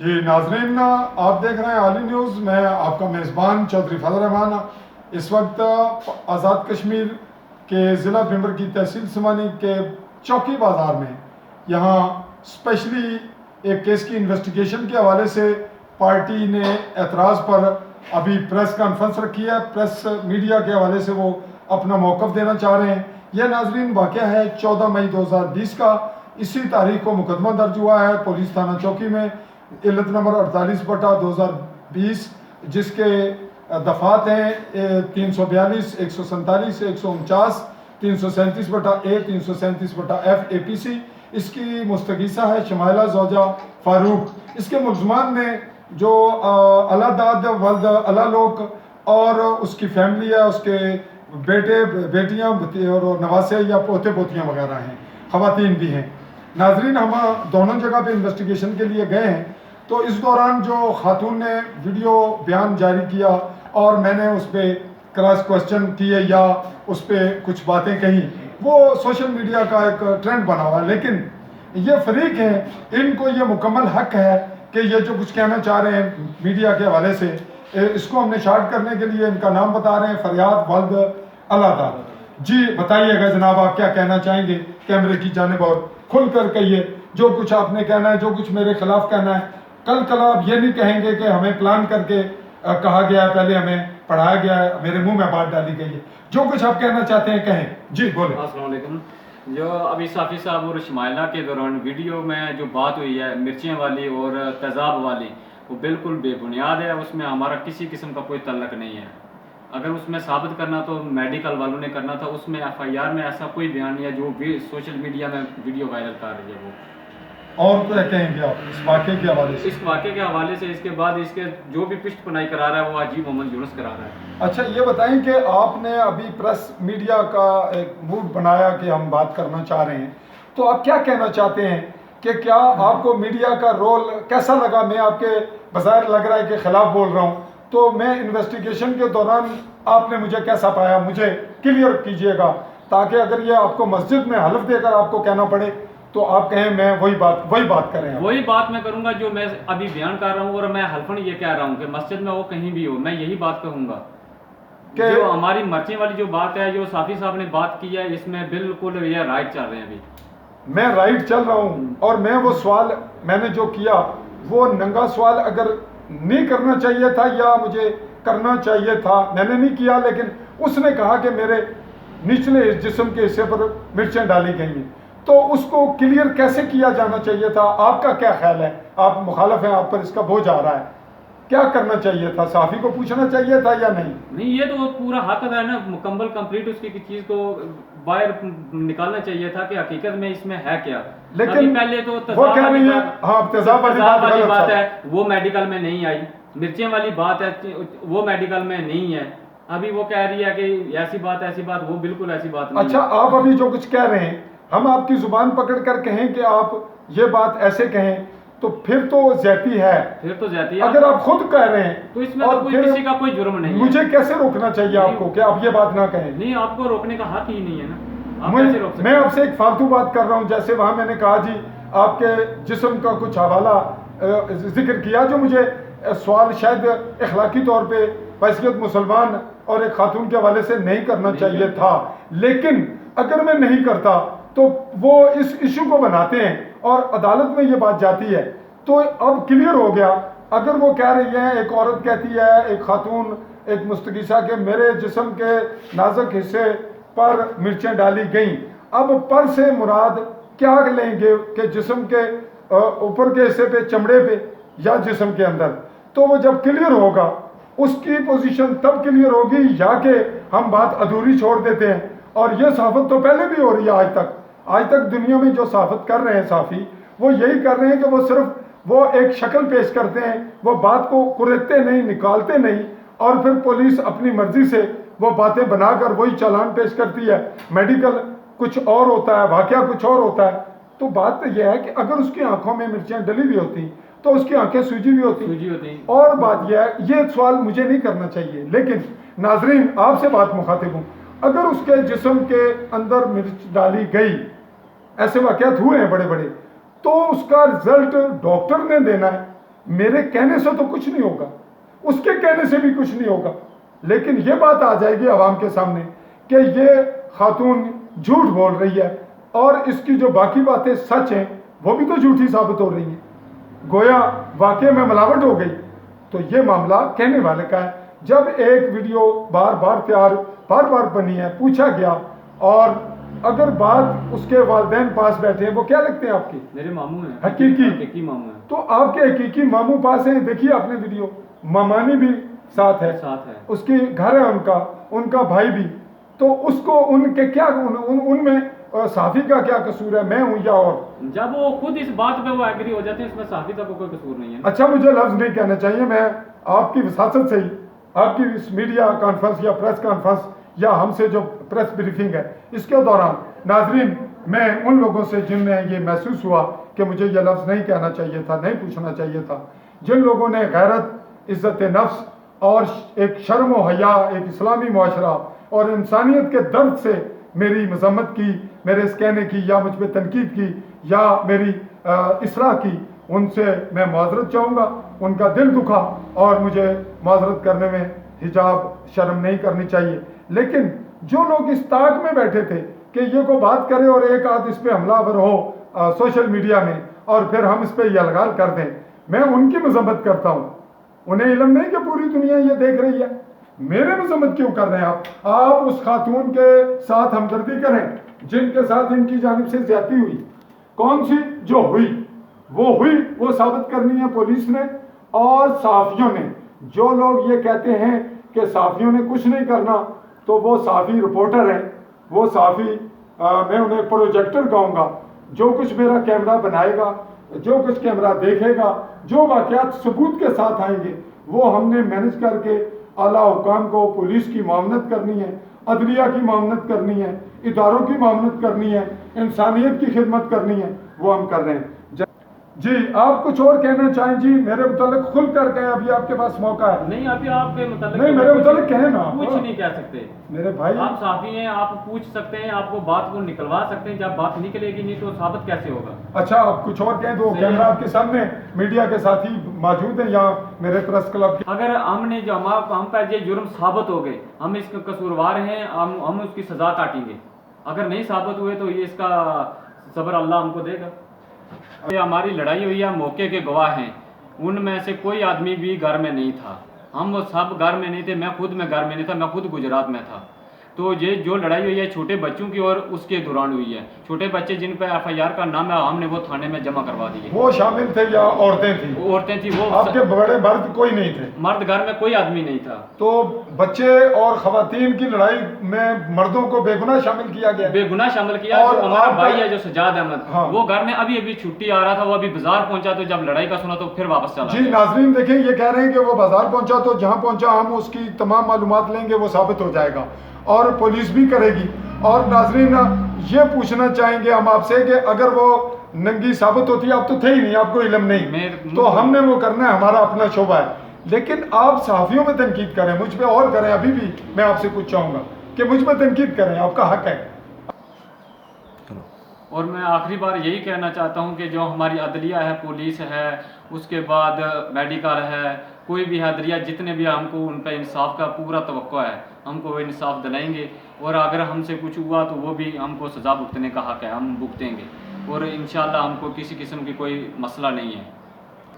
جی ناظرین، آپ دیکھ رہے ہیں عالی نیوز. میں آپ کا میزبان چودھری فضل رحمان. اس وقت آزاد کشمیر کے ضلع بھمر کی تحصیل سمانی کے چوکی بازار میں یہاں اسپیشلی ایک کیس کی انویسٹیگیشن کے حوالے سے پارٹی نے اعتراض پر ابھی پریس کانفرنس رکھی ہے. پریس میڈیا کے حوالے سے وہ اپنا موقف دینا چاہ رہے ہیں. یہ ناظرین واقعہ ہے 14 مئی 2020 کا. اسی تاریخ کو مقدمہ درج ہوا ہے پولیس تھانہ چوکی میں علت نمبر 48/2020 جس کے دفعات ہیں 342 147 149 337/A 337/F APC. اس کی مستغیثہ ہے شمائلہ زوجہ فاروق. اس کے ملزمان میں جو اللہ داد ولد اللہ لوک اور اس کی فیملی ہے، اس کے بیٹے بیٹیاں اور نواسے یا پوتے پوتیاں وغیرہ ہیں، خواتین بھی ہیں. ناظرین، ہم دونوں جگہ پہ انویسٹیگیشن کے لیے گئے ہیں. تو اس دوران جو خاتون نے ویڈیو بیان جاری کیا اور میں نے اس پہ کراس کوسچن کیے یا اس پہ کچھ باتیں کہیں، وہ سوشل میڈیا کا ایک ٹرینڈ بنا ہوا ہے. لیکن یہ فریق ہیں، ان کو یہ مکمل حق ہے کہ یہ جو کچھ کہنا چاہ رہے ہیں میڈیا کے حوالے سے، اس کو ہم نے شارٹ کرنے کے لیے ان کا نام بتا رہے ہیں، فریاد ولد اللہ داد. جی بتائیے گا جناب، آپ کیا کہنا چاہیں گے کیمرے کی جانب، اور کھل کر کہیے جو کچھ آپ نے کہنا ہے، جو کچھ میرے خلاف کہنا ہے. کل آپ یہ نہیں کہیں گے کہ ہمیں پلان کر کے کہا گیا ہے، پہلے ہمیں پڑھایا گیا ہے، میرے منہ میں بات ڈالی گئی ہے. جو کچھ آپ کہنا چاہتے ہیں کہیں. جی بولیں. السلام علیکم. جو ابھی صافی صاحب اور شمائلہ کے دوران ویڈیو میں جو بات ہوئی ہے مرچیں والی اور تیزاب والی، وہ بالکل بے بنیاد ہے. اس میں ہمارا کسی قسم کا کوئی تعلق نہیں ہے. اگر اس میں ثابت کرنا تو میڈیکل والوں نے کرنا تھا. اس میں FIR میں ایسا کوئی بیان نہیں ہے جو بھی سوشل میڈیا میں ویڈیو وائرل کر رہی ہے. وہ اور کیا کہیں گے آپ اس واقعے کے حوالے سے؟ اس واقعے کے حوالے سے اس کے بعد اس کے جو بھی پشت پناہی کرا رہا ہے وہ حاجی محمد یونس کرا رہا ہے. اچھا یہ بتائیں کہ آپ نے ابھی پریس میڈیا کا ایک موڈ بنایا کہ ہم بات کرنا چاہ رہے ہیں، تو آپ کیا کہنا چاہتے ہیں کہ کیا آپ کو میڈیا کا رول کیسا لگا؟ میں آپ کے بظاہر لگ رہا ہے کہ خلاف بول رہا ہوں، تو میں انویسٹیگیشن کے دوران آپ نے مجھے کیسا پایا؟ مجھے کلیئر کیجئے گا تاکہ اگر یہ آپ کو مسجد میں حلف دے کر آپ کو کہنا پڑے تو آپ کہیں میں وہی بات کریں. وہی بات میں کروں گا جو میں ابھی بیان کر رہا ہوں، اور میں حلفاً یہ کہہ رہا ہوں کہ مسجد میں وہ کہیں بھی ہو، میں یہی بات کہوں گا کہ جو ہماری مرچیں والی جو بات ہے، جو صافی صاحب نے بات کی ہے، اس میں بالکل یہ رائٹ چل رہے ہیں. ابھی میں رائٹ چل رہا ہوں، اور میں وہ سوال میں نے جو کیا وہ ننگا سوال اگر نہیں کرنا چاہیے تھا یا مجھے کرنا چاہیے تھا، میں نے نہیں کیا. لیکن اس نے کہا کہ میرے نچلے جسم کے حصے پر مرچیں ڈالی گئی ہیں، تو اس کو کلیئر کیسے کیا جانا چاہیے تھا؟ آپ کا کیا خیال ہے؟ آپ مخالف ہیں، آپ پر اس کا بوجھ آ رہا ہے. کیا کرنا چاہیے تھا؟ صحافی کو پوچھنا چاہیے تھا یا نہیں؟ نہیں، یہ تو پورا حق ہے نا، مکمل کمپلیٹ اس کی چیز کو باہر نکالنا چاہیے تھا کہ حقیقت میں اس میں ہے کیا. لیکن پہلے تو وہ کہہ رہی ہے ہاں تیزاب والی بات ہے، وہ میڈیکل میں نہیں آئی. مرچیں والی بات ہے وہ میڈیکل میں نہیں ہے. ابھی وہ کہہ رہی ہے کہ ایسی بات، وہ بالکل ایسی بات نہیں. اچھا آپ ابھی جو کچھ کہہ رہے ہیں، ہم آپ کی زبان پکڑ کر کہیں کہ آپ یہ بات ایسے کہیں تو پھر تو زیادتی ہے. اگر آپ خود کہہ رہے ہیں تو اس میں تو کوئی کسی کا کوئی جرم نہیں ہے. مجھے کیسے روکنا چاہیے آپ کو کہ آپ یہ بات نہ کہیں؟ نہیں، آپ کو روکنے کا حق ہی نہیں ہے نا. میں آپ سے ایک فالتو بات کر رہا ہوں. جیسے وہاں میں نے کہا جی آپ کے جسم کا کچھ حوالہ ذکر کیا، جو مجھے سوال شاید اخلاقی طور پہ بحیثیت مسلمان اور ایک خاتون کے حوالے سے نہیں کرنا چاہیے تھا. لیکن اگر میں نہیں کرتا تو وہ اس ایشو کو بناتے ہیں اور عدالت میں یہ بات جاتی ہے. تو اب کلیئر ہو گیا. اگر وہ کہہ رہی ہیں، ایک عورت کہتی ہے، ایک خاتون، ایک مستغیثہ کہ میرے جسم کے نازک حصے پر مرچیں ڈالی گئیں، اب پر سے مراد کیا لیں گے کہ جسم کے اوپر کے حصے پہ، چمڑے پہ، یا جسم کے اندر؟ تو وہ جب کلیئر ہوگا اس کی پوزیشن تب کلیئر ہوگی، یا کہ ہم بات ادھوری چھوڑ دیتے ہیں. اور یہ صحافت تو پہلے بھی ہو رہی ہے. آج تک دنیا میں جو صحافت کر رہے ہیں صحافی، وہ یہی کر رہے ہیں کہ وہ صرف وہ ایک شکل پیش کرتے ہیں، وہ بات کو کریکتے نہیں، نکالتے نہیں، اور پھر پولیس اپنی مرضی سے وہ باتیں بنا کر وہی چالان پیش کرتی ہے. میڈیکل کچھ اور ہوتا ہے، واقعہ کچھ اور ہوتا ہے. تو بات یہ ہے کہ اگر اس کی آنکھوں میں مرچیں ڈلی ہوئی ہوتی تو اس کی آنکھیں سوجی بھی ہوتی. اور بات یہ ہے، یہ سوال مجھے نہیں کرنا چاہیے، لیکن ناظرین آپ سے بات مخاطب ہوں. اگر اس کے جسم کے اندر مرچ ڈالی گئی، ایسے واقعات ہوئے ہیں بڑے بڑے، تو اس کا رزلٹ ڈاکٹر نے دینا ہے. میرے کہنے سے تو کچھ نہیں ہوگا، اس کے کہنے سے بھی کچھ نہیں ہوگا، لیکن یہ بات آ جائے گی عوام کے سامنے کہ یہ خاتون جھوٹ بول رہی ہے اور اس کی جو باقی باتیں سچ ہیں وہ بھی تو جھوٹی ثابت ہو رہی ہیں، گویا واقعے میں ملاوٹ ہو گئی۔ تو یہ معاملہ کہنے والے کا ہے۔ جب ایک ویڈیو بار بار بنی ہے، پوچھا گیا، اور اگر بات اس کے والدین پاس بیٹھے ہیں، وہ کیا لگتے ہیں آپ کے؟ میرے ماموں ہیں، حقیقی ماموں ہیں۔ تو آپ کے حقیقی ماموں پاس ہیں، دیکھیے آپ نے ویڈیو، مامانی بھی ساتھ ہے، اس کی گھر ہے، ان کا بھائی بھی، تو اس کو ان کے کیا، ان میں صحافی کا کیا قصور ہے؟ میں ہوں یا اور؟ جب وہ خود اس بات پہ وہ ایگری ہو جاتے ہیں، اس میں صحافی کا کوئی قصور نہیں ہے۔ اچھا، مجھے لفظ نہیں کہنا چاہیے، میں آپ کی وساطت سے ہی، آپ کی اس میڈیا کانفرنس یا پریس کانفرنس یا ہم سے جو پریس بریفنگ ہے اس کے دوران، ناظرین، میں ان لوگوں سے جن میں یہ محسوس ہوا کہ مجھے یہ لفظ نہیں کہنا چاہیے تھا، نہیں پوچھنا چاہیے تھا، جن لوگوں نے غیرت، عزت نفس اور ایک شرم و حیا، ایک اسلامی معاشرہ اور انسانیت کے درد سے میری مذمت کی، میرے اس کہنے کی، یا مجھ پہ تنقید کی، یا میری اصلاح کی، ان سے میں معذرت چاہوں گا۔ ان کا دل دکھا اور مجھے معذرت کرنے میں حجاب شرم نہیں کرنی چاہیے، لیکن جو لوگ اس طاق میں بیٹھے تھے کہ یہ کو بات کرے اور ایک آدھ اس پہ حملہ آور ہو سوشل میڈیا میں اور پھر ہم اس پہ یلغار کر دیں، میں ان کی مذمت کرتا ہوں۔ انہیں علم نہیں کہ پوری دنیا یہ دیکھ رہی ہے، میرے مذمت کیوں کر رہے ہیں آپ اس خاتون کے ساتھ ہمدردی کریں جن کے ساتھ ان کی جانب سے زیادتی ہوئی، کون سی جو ہوئی، وہ ثابت کرنی ہے پولیس نے اور صحافیوں نے۔ جو لوگ یہ کہتے ہیں کہ صحافیوں نے کچھ نہیں کرنا، تو وہ صحافی رپورٹر ہیں، وہ صحافی، میں انہیں پروجیکٹر کہوں گا، جو کچھ میرا کیمرہ بنائے گا، جو کچھ کیمرہ دیکھے گا، جو واقعات ثبوت کے ساتھ آئیں گے، وہ ہم نے مینج کر کے اعلیٰ حکام کو پولیس کی معاونت کرنی ہے، عدلیہ کی معاونت کرنی ہے، اداروں کی معاونت کرنی ہے، انسانیت کی خدمت کرنی ہے، وہ ہم کر رہے ہیں۔ جی، آپ کچھ اور کہنا چاہیں؟ جی، میرے متعلق کھل کر کہیں، ابھی آپ کے پاس موقع ہے۔ نہیں، ابھی آپ کے متعلق نہیں، میرے متعلق کہیں نا، کچھ نہیں کہہ سکتے میرے بھائی، آپ صحافی ہیں، آپ پوچھ سکتے ہیں، آپ کو بات کو نکلوا سکتے ہیں، جب بات نکلے گی نہیں تو ثابت کیسے ہوگا؟ اچھا، آپ کچھ اور کہیں تو کیمرہ آپ کے سامنے، میڈیا کے ساتھی موجود ہیں یہاں میرے پریس کلب کے۔ اگر ہم نے جو ہم پر یہ جرم ثابت ہو گئے، ہم اس کے قصوروار ہیں، ہم اس کی سزا کاٹیں گے۔ اگر نہیں ثابت ہوئے تو یہ اس کا صبر اللہ ہم کو دے گا۔ یہ ہماری لڑائی ہوئی ہے، موقع کے گواہ ہیں، ان میں سے کوئی آدمی بھی گھر میں نہیں تھا، ہم وہ سب گھر میں نہیں تھے، میں خود گھر میں نہیں تھا، میں خود گجرات میں تھا۔ تو یہ جو لڑائی ہوئی ہے چھوٹے بچوں کی اور اس کے دوران ہوئی ہے، چھوٹے بچے جن پہ FIR کا نام ہے، ہم نے وہ تھانے میں جمع کروا دیے۔ وہ شامل تھے یا عورتیں تھیں؟ عورتیں تھیں، وہ آپ کے بڑے مرد کوئی نہیں تھے؟ مرد گھر میں کوئی آدمی نہیں تھا۔ تو بچے اور خواتین کی لڑائی میں مردوں کو بے گناہ شامل کیا گیا؟ بے گناہ شامل کیا۔ اور جو ہمارا بھائی ہے جو سجاد احمد، ہاں، وہ گھر میں ابھی چھٹی آ رہا تھا، وہ ابھی بازار پہنچا، تو جب لڑائی کا سنا تو پھر واپس چلا۔ جی ناظرین دیکھیں، یہ کہہ رہے ہیں کہ وہ بازار پہنچا، تو جہاں پہنچا ہم اس کی تمام معلومات لیں گے، وہ ثابت ہو جائے گا اور پولیس بھی کرے گی۔ اور ناظرین یہ پوچھنا چاہیں گے ہم آپ سے کہ اگر وہ ننگی ثابت ہوتی ہے، آپ تو تھے ہی نہیں، آپ کو علم نہیں، تو ہم نے وہ کرنا ہے، ہمارا اپنا شعبہ ہے۔ لیکن آپ صحافیوں میں تنقید کریں، مجھ پہ اور کریں، ابھی بھی میں آپ سے کچھ چاہوں گا کہ مجھ پہ تنقید کریں، آپ کا حق ہے۔ اور میں آخری بار یہی کہنا چاہتا ہوں کہ جو ہماری عدلیہ ہے، پولیس ہے، اس کے بعد میڈیکل ہے، کوئی بھی عدلیہ، جتنے بھی ہم کو ان پہ انصاف کا پورا توقع ہے، ہم کو وہ انصاف دلائیں گے، اور اگر ہم سے کچھ ہوا تو وہ بھی ہم کو سزا بھگتنے کا حق ہے، ہم بھگتیں گے، اور انشاءاللہ ہم کو کسی قسم کی کوئی مسئلہ نہیں ہے۔